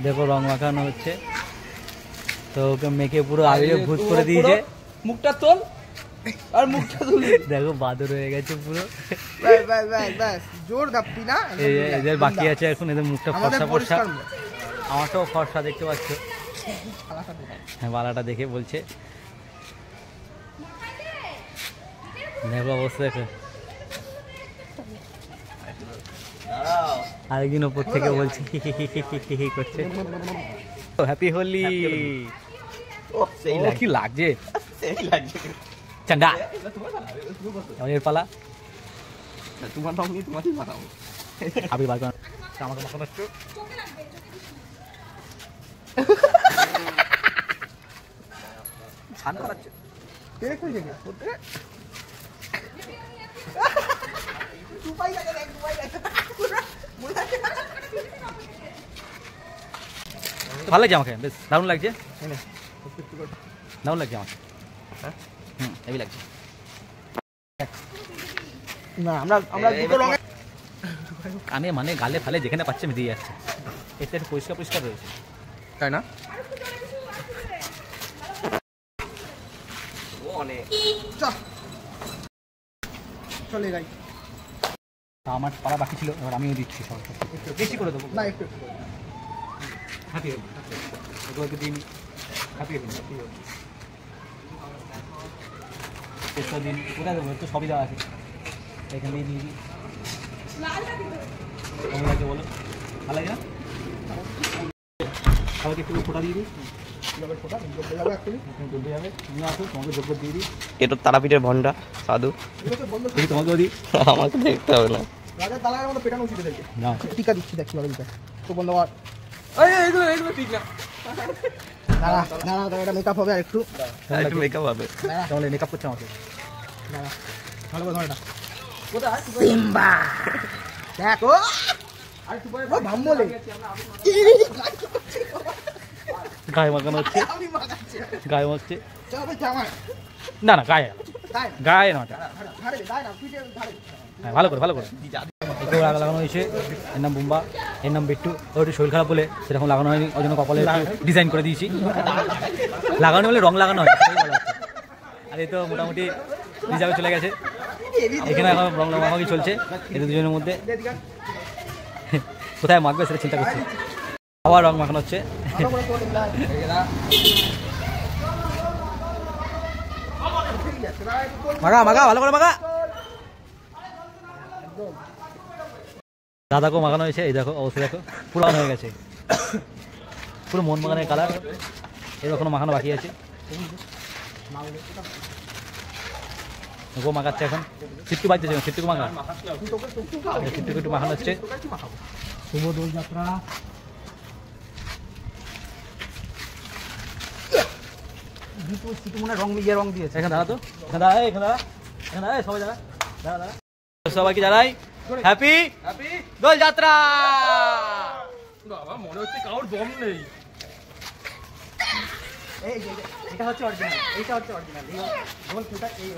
দেখো রং মাখানো হচ্ছে, তো ওকে মেখে পুরো আবিরে ভূত করে দিয়েছে। মুখটা তোল আর মুখটা তুলি, দেখো বাদর হয়ে গেছে পুরো। জোর দাপতি না, এদের বাকি আছে এখন, এদের মুখটা ফর্সা ফর্সা, আমারটাও ফর্সা দেখতে পাচ্ছ। হ্যাঁ বালাটা দেখে বলছে, দেখো অবস্থা দেখো। আরেকদিন ওপর থেকে বলছে করছে হ্যাপি হোলি। কি লাগছে চান্ডা, এর পালা তোমার রং নিয়ে তোমাকেই বানাবো। আবি বার কর আমাকে মাখানো একটু। ছান করাচ্ছে কে কই যাবে ওতে দুপাই লাগে দেখ, দুপাই লাগে ভালো লাগছে আমাকে, বেশ দারুণ লাগছে, দারুণ লাগছে আমাকে। হ্যাঁ হেভি লাগছে। না আমরা দুটো রঙে কানে মানে গালে ফালে যেখানে পাচ্ছে মিলিয়ে যাচ্ছে, এতে একটু পরিষ্কার পরিষ্কার রয়েছে, তাই না? চলে যাই। আমার পাড়া বাকি ছিল, এবার আমিও দিচ্ছি সব বেশি করে দেবো না একটু হ্যাপি হোলি, এগুলোকে দিন হ্যাপি হোলি, চেষ্টা দিন কোথায় দেবো, একটু সবই দেওয়া আছে এখানে দিয়ে দিই। কেমন লাগছে বলো, ভালো লাগে না? সবাইকে একটু ফোটা দিয়ে দিই, এটা তারাপীঠের ভন্ডা সাধু, তোমাকে দিই, আমাকে দেখতে হবে না। রাজা তালার মতো পেটানো উচিত এদেরকে। না টিকা দিচ্ছি দেখ কিভাবে দিতে তো বন্ধ কর। এইগুলো ঠিক না, দাঁড়া দাঁড়া দাঁড়া, এটা মেকআপ হবে আর একটু একটু মেকআপ হবে, তাহলে মেকআপ করছে আমাকে। দাঁড়া ভালো করে ধর এটা কোথায় সিম্বা দেখো আর একটু পরে ভাম্বলে গায়ে মাখানো হচ্ছে, আমি মাগাচ্ছি গায়ে মাখছে, চলো জামা না না গায়ে তাই গায়ে না, ধারে দাই না পিঠে ধারে। হ্যাঁ ভালো করে ভালো করে একেও লাগানো হয়েছে। এর নাম বুম্বা, এর নাম বিট্টু। ওর একটু শরীর খারাপ বলে সেরকম লাগানো হয়নি, ওই জন্য কপালে ডিজাইন করে দিয়েছি। লাগানো হলে রং লাগানো হয়, আর এই তো মোটামুটি রিজার্ভে চলে গেছে, এখানে এখন রং লাগামাখি চলছে এদের দুজনের মধ্যে। কোথায় মাখবে সেটা চিন্তা করছি, আবার রং মাখানো হচ্ছে। মাখা মাখা ভালো করে মাখা। দাদাকেও মাখানো হয়েছে, এই দেখো অবস্থা দেখো পুরো হয়ে গেছে, পুরো মন মাখানের কালার। এর এখনো মাখানো বাকি আছে, গো মাখাচ্ছে এখন। সিট্টু বাজছে, সিট্টুকে মাখা, সিট্টুকে একটু মাখানো হচ্ছে। শুভ দোল যাত্রা। মনে রং মিলিয়ে রং দিয়েছে। এখানে দাঁড়া তো, এখানে দাঁড়া, এখানে দাঁড়া, এখানে দাঁড়া, সবাই দাঁড়া, দাঁড়া দাঁড়া। সবাইকে জানাই হ্যাপি দোল যাত্রা। বাবা মনে হচ্ছে কারোর দম নেই। এই এটা হচ্ছে অরিজিনাল, এইটা হচ্ছে অরিজিনাল। এই দোল ফুটা এই